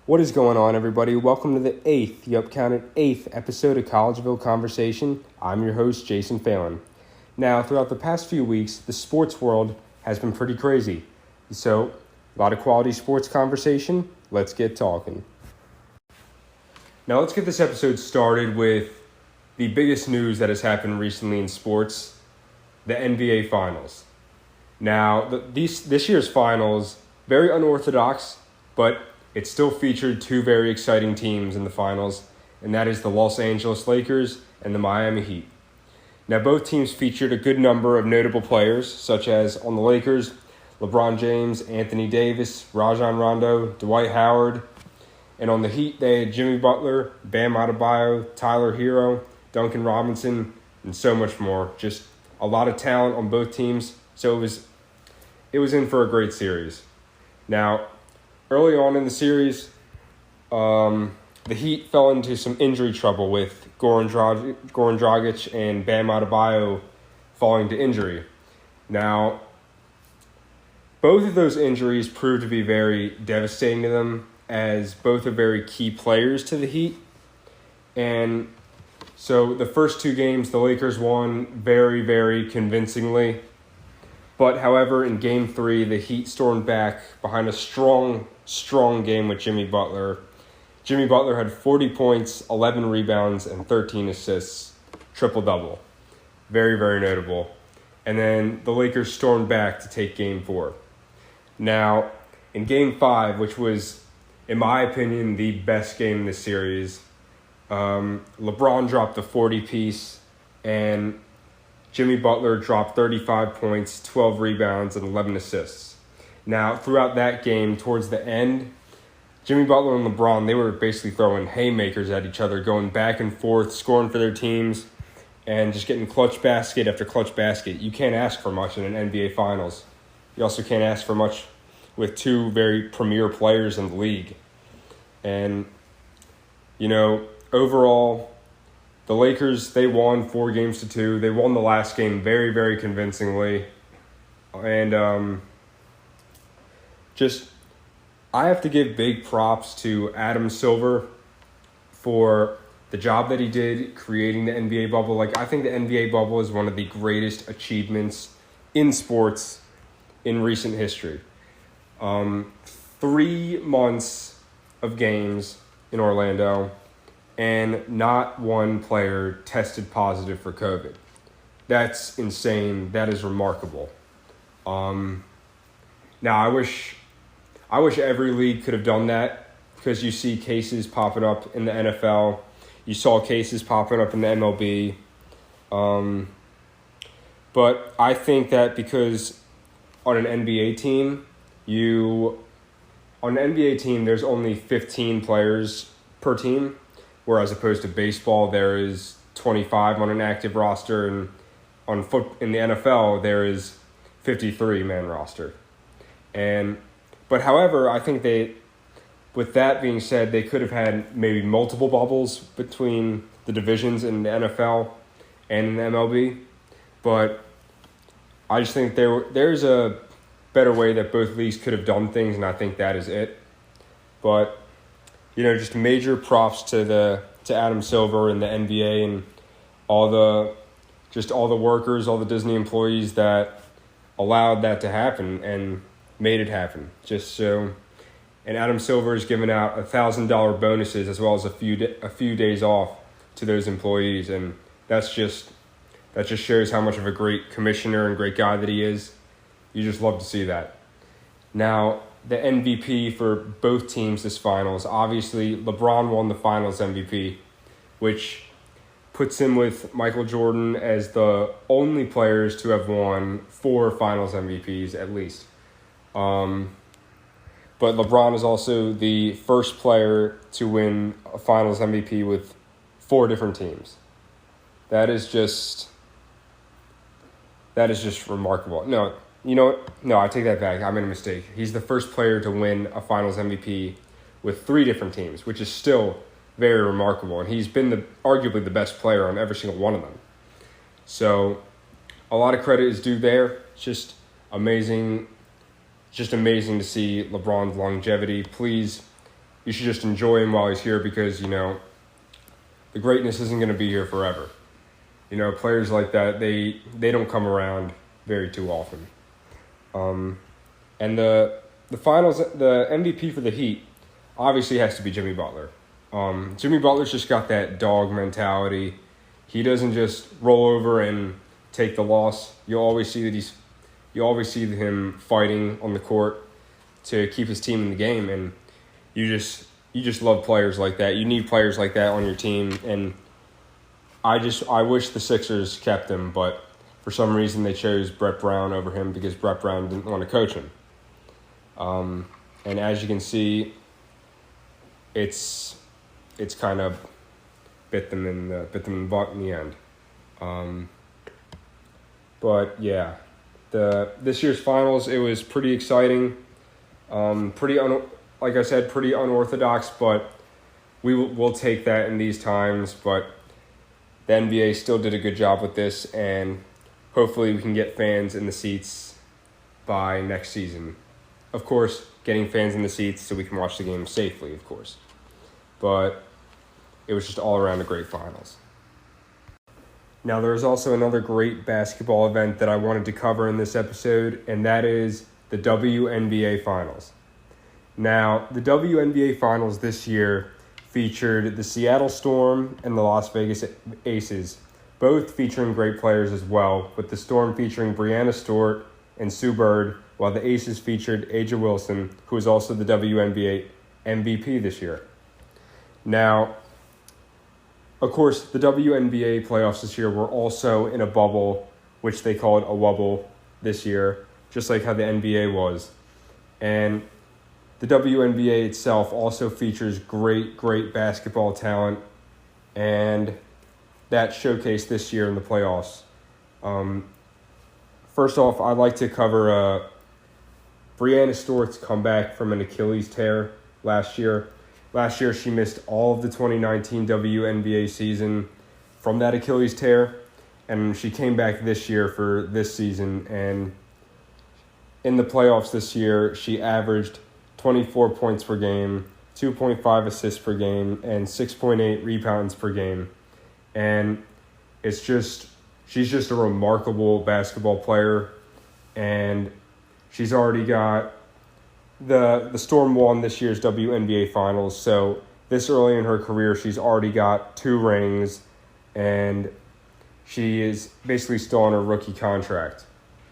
What is going on, everybody? Welcome to the up-counted eighth episode of Collegeville Conversation. I'm your host, Jason Phelan. Now, throughout the past few weeks, the sports world has been pretty crazy. So, a lot of quality sports conversation. Let's get talking. Now, let's get this episode started with the biggest news that has happened recently in sports, the NBA Finals. Now, this year's Finals, very unorthodox, but it still featured two very exciting teams in the finals, and that is the Los Angeles Lakers and the Miami Heat. Now, both teams featured a good number of notable players, such as on the Lakers, LeBron James, Anthony Davis, Rajon Rondo, Dwight Howard, and on the Heat, they had Jimmy Butler, Bam Adebayo, Tyler Hero, Duncan Robinson, and so much more. Just a lot of talent on both teams, so it was in for a great series. Now, early on in the series, the Heat fell into some injury trouble with Goran Dragic and Bam Adebayo falling to injury. Now, both of those injuries proved to be very devastating to them, as both are very key players to the Heat. And so the first two games, the Lakers won very, very convincingly. But however, in Game 3, the Heat stormed back behind a strong game with Jimmy Butler. Jimmy Butler had 40 points, 11 rebounds, and 13 assists, triple-double. Very, very notable. And then the Lakers stormed back to take Game 4. Now, in Game 5, which was, in my opinion, the best game in this series, LeBron dropped the 40-piece, and Jimmy Butler dropped 35 points, 12 rebounds, and 11 assists. Now, throughout that game, towards the end, Jimmy Butler and LeBron, they were basically throwing haymakers at each other, going back and forth, scoring for their teams, and just getting clutch basket after clutch basket. You can't ask for much in an NBA Finals. You also can't ask for much with two very premier players in the league. And, overall, the Lakers, they won 4-2. They won the last game very, very convincingly. And I have to give big props to Adam Silver for the job that he did creating the NBA bubble. I think the NBA bubble is one of the greatest achievements in sports in recent history. 3 months of games in Orlando, and not one player tested positive for COVID. That's insane. That is remarkable. Now, I wish every league could have done that, because you see cases popping up in the NFL. You saw cases popping up in the MLB. But I think that because on an NBA team, there's only 15 players per team, whereas opposed to baseball, there is 25 on an active roster, and in the NFL, there is 53-man roster. But however, I think with that being said, they could have had maybe multiple bubbles between the divisions in the NFL and in the MLB. But I just think there's a better way that both leagues could have done things, and I think that is it. But just major props to Adam Silver and the NBA and all the workers, all the Disney employees that allowed that to happen and made it happen. And Adam Silver has given out $1,000 bonuses as well as a few days off to those employees, and that just shows how much of a great commissioner and great guy that he is. You just love to see that. Now, the MVP for both teams this finals, obviously LeBron won the finals MVP, which puts him with Michael Jordan as the only players to have won 4 finals MVPs at least. But LeBron is also the first player to win a finals MVP with 4 different teams. That is just remarkable. No, I take that back. I made a mistake. He's the first player to win a finals MVP with 3 different teams, which is still very remarkable. And he's been arguably the best player on every single one of them. So a lot of credit is due there. It's just amazing to see LeBron's longevity. Please you should just enjoy him while he's here because, the greatness isn't going to be here forever. Players like that, they don't come around very too often. And the finals, the MVP for the Heat obviously has to be Jimmy Butler. Jimmy Butler's just got that dog mentality. He doesn't just roll over and take the loss. You always see him fighting on the court to keep his team in the game, and you just love players like that. You need players like that on your team, and I wish the Sixers kept him, but for some reason they chose Brett Brown over him because Brett Brown didn't want to coach him. And as you can see, it's kind of bit them in the butt in the end. But yeah, this year's finals, it was pretty exciting. Like I said, pretty unorthodox, but we'll take that in these times. But the NBA still did a good job with this, and hopefully we can get fans in the seats by next season. Of course, getting fans in the seats so we can watch the game safely, of course. But it was just all around a great finals. Now, there's also another great basketball event that I wanted to cover in this episode, and that is the WNBA Finals. Now, the WNBA Finals this year featured the Seattle Storm and the Las Vegas Aces, both featuring great players as well, with the Storm featuring Brianna Stewart and Sue Bird, while the Aces featured A'ja Wilson, who is also the WNBA MVP this year. Now, of course, the WNBA playoffs this year were also in a bubble, which they called a wubble this year, just like how the NBA was. And the WNBA itself also features great basketball talent, and that showcased this year in the playoffs. First off, I'd like to cover Brianna Stewart's comeback from an Achilles tear last year. Last year, she missed all of the 2019 WNBA season from that Achilles tear, and she came back this year for this season. And in the playoffs this year, she averaged 24 points per game, 2.5 assists per game, and 6.8 rebounds per game. And she's just a remarkable basketball player, and she's already got the Storm won this year's WNBA Finals, so this early in her career, she's already got 2 rings, and she is basically still on her rookie contract.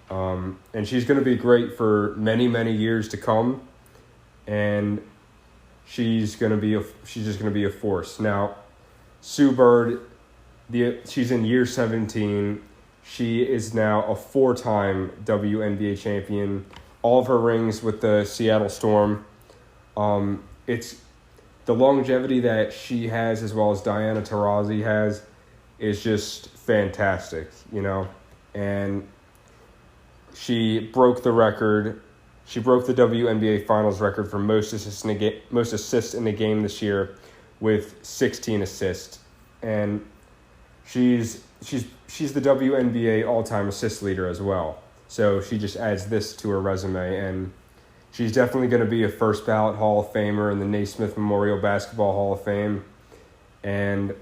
And she's going to be great for many, many years to come, and she's just going to be a force. Now, Sue Bird, she's in year 17. She is now a 4-time WNBA champion. All of her rings with the Seattle Storm. It's the longevity that she has, as well as Diana Taurasi has, is just fantastic, And she broke the record. She broke the WNBA Finals record for most assists in a game this year with 16 assists, and she's the WNBA all-time assist leader as well. So she just adds this to her resume, and she's definitely going to be a first ballot Hall of Famer in the Naismith Memorial Basketball Hall of Fame. And,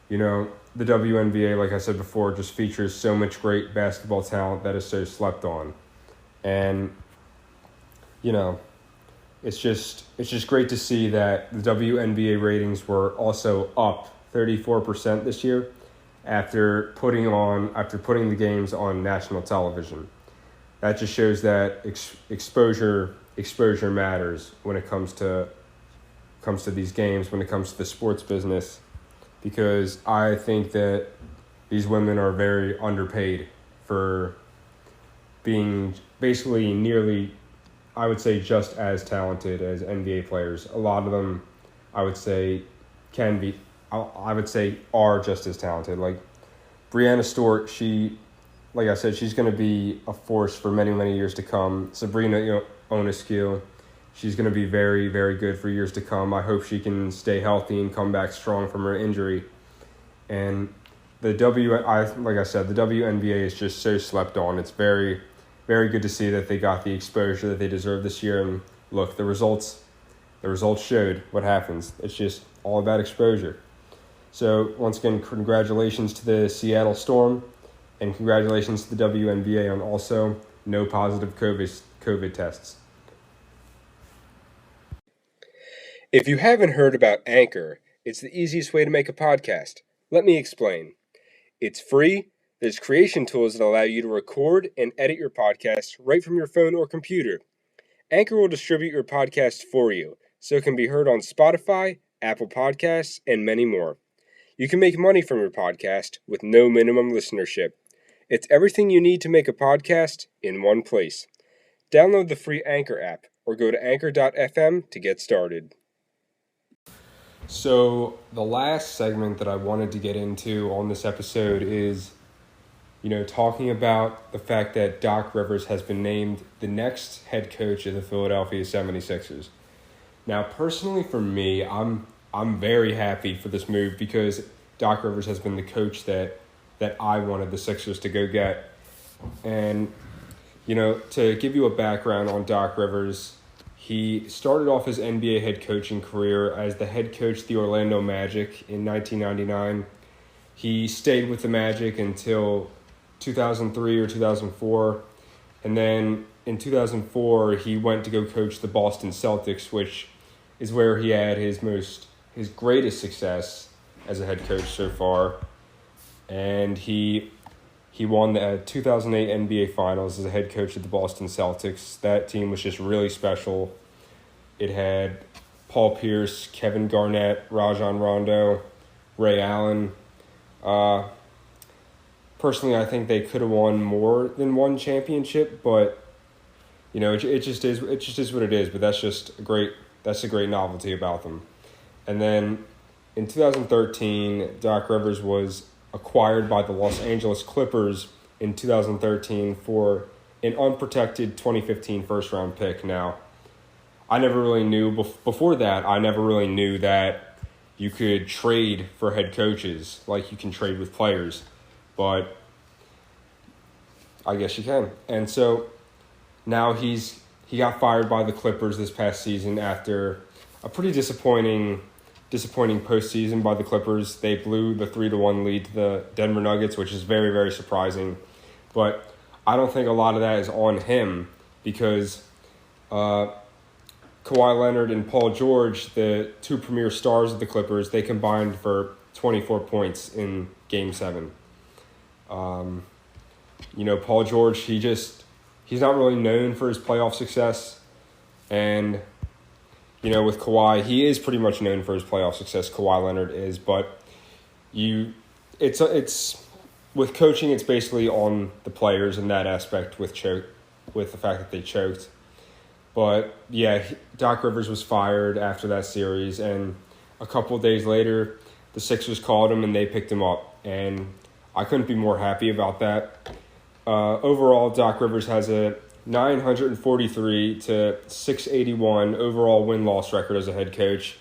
the WNBA, like I said before, just features so much great basketball talent that is so slept on. And, it's just great to see that the WNBA ratings were also up 34% this year, after putting the games on national television. That just shows that exposure matters when it comes to these games, when it comes to the sports business, because I think that these women are very underpaid for being basically nearly, I would say, just as talented as NBA players. A lot of them, I would say, are just as talented. Like Brianna Stewart, like I said, she's going to be a force for many, many years to come. Sabrina Ionescu, she's going to be very, very good for years to come. I hope she can stay healthy and come back strong from her injury. And like I said, the WNBA is just so slept on. It's very, very good to see that they got the exposure that they deserve this year. And look, the results the results showed what happens. It's just all about exposure. So once again, congratulations to the Seattle Storm, and congratulations to the WNBA on also no positive COVID tests. If you haven't heard about Anchor, it's the easiest way to make a podcast. Let me explain. It's free. There's creation tools that allow you to record and edit your podcast right from your phone or computer. Anchor will distribute your podcast for you, so it can be heard on Spotify, Apple Podcasts, and many more. You can make money from your podcast with no minimum listenership. It's everything you need to make a podcast in one place. Download the free Anchor app or go to anchor.fm to get started. So the last segment that I wanted to get into on this episode is, talking about the fact that Doc Rivers has been named the next head coach of the Philadelphia 76ers. Now, personally for me, I'm very happy for this move because Doc Rivers has been the coach that I wanted the Sixers to go get. And, to give you a background on Doc Rivers, he started off his NBA head coaching career as the head coach of the Orlando Magic in 1999. He stayed with the Magic until 2003 or 2004. And then in 2004, he went to go coach the Boston Celtics, which is where he had his greatest success as a head coach so far. And he won the 2008 NBA Finals as a head coach of the Boston Celtics. That team was just really special. It had Paul Pierce, Kevin Garnett, Rajon Rondo, Ray Allen. Personally, I think they could have won more than one championship, but it just is what it is. But that's a great novelty about them. And then in 2013, Doc Rivers was acquired by the Los Angeles Clippers in 2013 for an unprotected 2015 first-round pick. Now, I never really knew, before that, that you could trade for head coaches like you can trade with players. But I guess you can. And so now he got fired by the Clippers this past season after a pretty disappointing postseason by the Clippers. They blew the 3-1 lead to the Denver Nuggets, which is very, very surprising. But I don't think a lot of that is on him because Kawhi Leonard and Paul George, the two premier stars of the Clippers, they combined for 24 points in Game 7. Paul George, he's not really known for his playoff success. And with Kawhi, he is pretty much known for his playoff success. Kawhi Leonard is, but it's with coaching, it's basically on the players in that aspect with the fact that they choked. But yeah, Doc Rivers was fired after that series, and a couple of days later, the Sixers called him and they picked him up, and I couldn't be more happy about that. Overall, Doc Rivers has a 943 to 681 overall win-loss record as a head coach.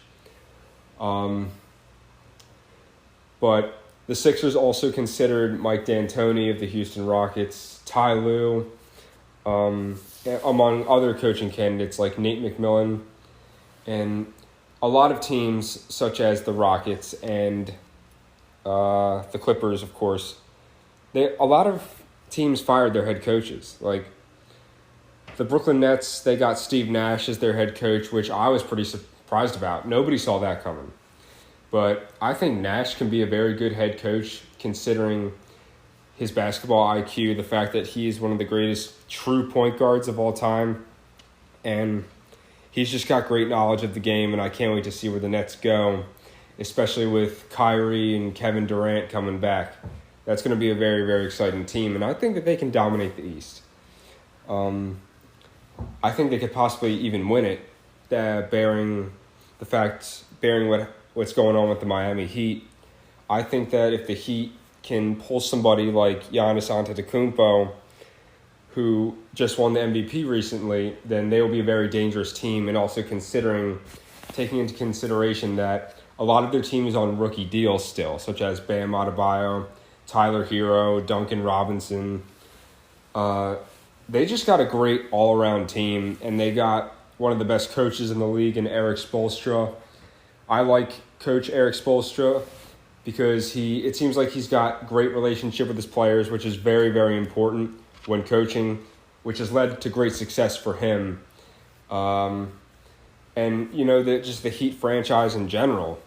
But the Sixers also considered Mike D'Antoni of the Houston Rockets, Ty Lue, among other coaching candidates like Nate McMillan, and a lot of teams such as the Rockets and the Clippers, of course. A lot of teams fired their head coaches. Like the Brooklyn Nets, they got Steve Nash as their head coach, which I was pretty surprised about. Nobody saw that coming. But I think Nash can be a very good head coach considering his basketball IQ, the fact that he's one of the greatest true point guards of all time. And he's just got great knowledge of the game, and I can't wait to see where the Nets go, especially with Kyrie and Kevin Durant coming back. That's going to be a very, very exciting team, and I think that they can dominate the East. I think they could possibly even win it, bearing what's going on with the Miami Heat. I think that if the Heat can pull somebody like Giannis Antetokounmpo, who just won the MVP recently, then they will be a very dangerous team, and also taking into consideration that a lot of their team is on rookie deals still, such as Bam Adebayo, Tyler Hero, Duncan Robinson. They just got a great all-around team, and they got one of the best coaches in the league in Eric Spoelstra. I like Coach Eric Spoelstra because it seems like he's got great relationship with his players, which is very, very important when coaching, which has led to great success for him. And, the Heat franchise in general.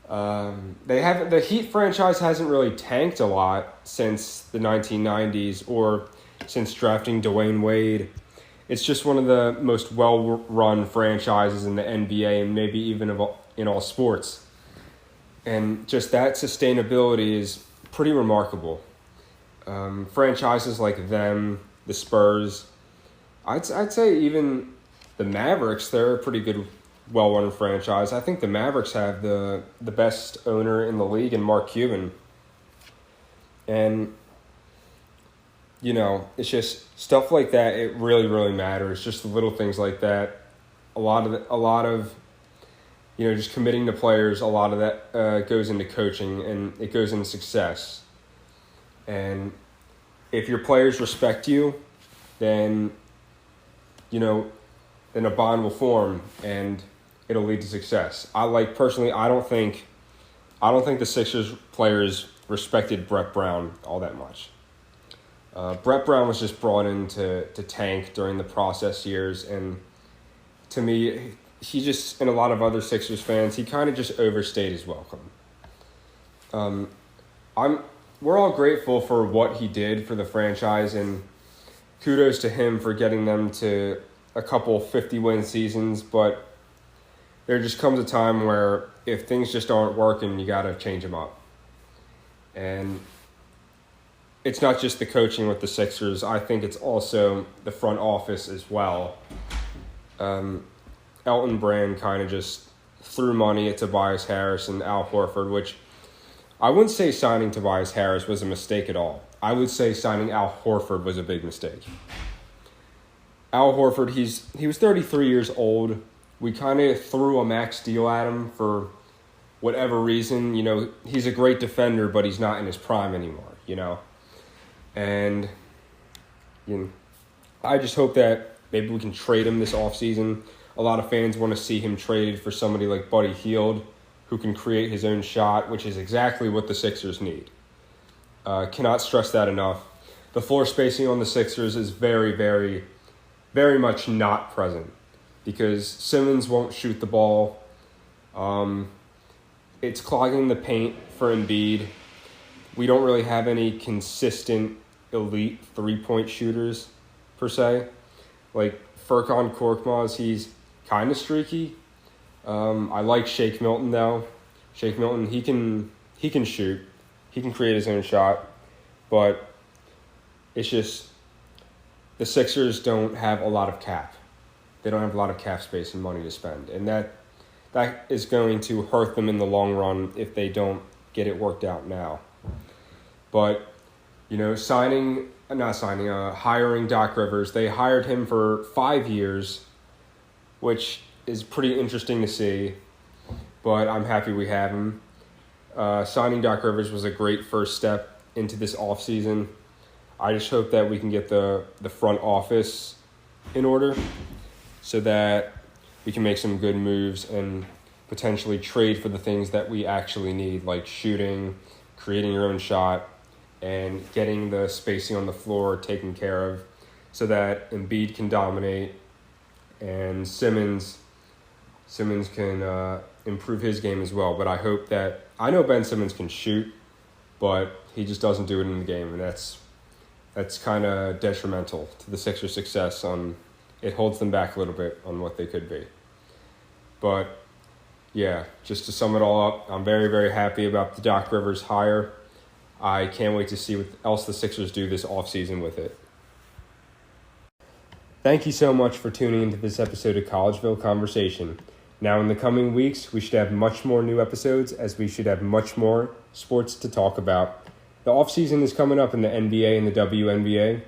The Heat franchise hasn't really tanked a lot since the 1990s or since drafting Dwayne Wade. It's just one of the most well-run franchises in the NBA and maybe even in all sports. And just that sustainability is pretty remarkable. Franchises like them, the Spurs, I'd say even the Mavericks, they're a pretty good, well-run franchise. I think the Mavericks have the best owner in the league in Mark Cuban. And, it's just stuff like that. It really, really matters. Just the little things like that. A lot of just committing to players, a lot of that goes into coaching and it goes into success. And if your players respect you, then, then a bond will form and it'll lead to success. I don't think the Sixers players respected Brett Brown all that much. Brett Brown was just brought in to tank during the process years, and to me, he just, and a lot of other Sixers fans, he kind of just overstayed his welcome. We're all grateful for what he did for the franchise, and kudos to him for getting them to a couple 50-win seasons, but there just comes a time where if things just aren't working, you got to change them up. And it's not just the coaching with the Sixers. I think it's also the front office as well. Elton Brand kind of just threw money at Tobias Harris and Al Horford, which I wouldn't say signing Tobias Harris was a mistake at all. I would say signing Al Horford was a big mistake. Al Horford, he was 33 years old. We kind of threw a max deal at him for whatever reason. He's a great defender, but he's not in his prime anymore, And I just hope that maybe we can trade him this offseason. A lot of fans want to see him traded for somebody like Buddy Hield, who can create his own shot, which is exactly what the Sixers need. Cannot stress that enough. The floor spacing on the Sixers is very, very, very much not present because Simmons won't shoot the ball. It's clogging the paint for Embiid. We don't really have any consistent elite three-point shooters, per se. Like Furkan Korkmaz, he's kind of streaky. I like Shake Milton, though. Shake Milton, he can shoot. He can create his own shot. But it's just the Sixers don't have a lot of cap. They don't have a lot of cap space and money to spend. And that is going to hurt them in the long run if they don't get it worked out now. But, hiring Doc Rivers, they hired him for 5 years, which is pretty interesting to see, but I'm happy we have him. Signing Doc Rivers was a great first step into this offseason. I just hope that we can get the front office in order so that we can make some good moves and potentially trade for the things that we actually need, like shooting, creating your own shot, and getting the spacing on the floor taken care of so that Embiid can dominate and Simmons can improve his game as well. But I know Ben Simmons can shoot, but he just doesn't do it in the game, and that's kind of detrimental to the Sixers' success. It holds them back a little bit on what they could be. But yeah, just to sum it all up, I'm very, very happy about the Doc Rivers hire. I can't wait to see what else the Sixers do this offseason with it. Thank you so much for tuning into this episode of Collegeville Conversation. Now, in the coming weeks, we should have much more new episodes as we should have much more sports to talk about. The offseason is coming up in the NBA and the WNBA,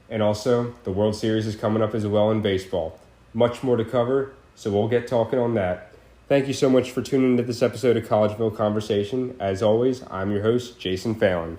and also the World Series is coming up as well in baseball. Much more to cover, so we'll get talking on that. Thank you so much for tuning into this episode of Collegeville Conversation. As always, I'm your host, Jason Phelan.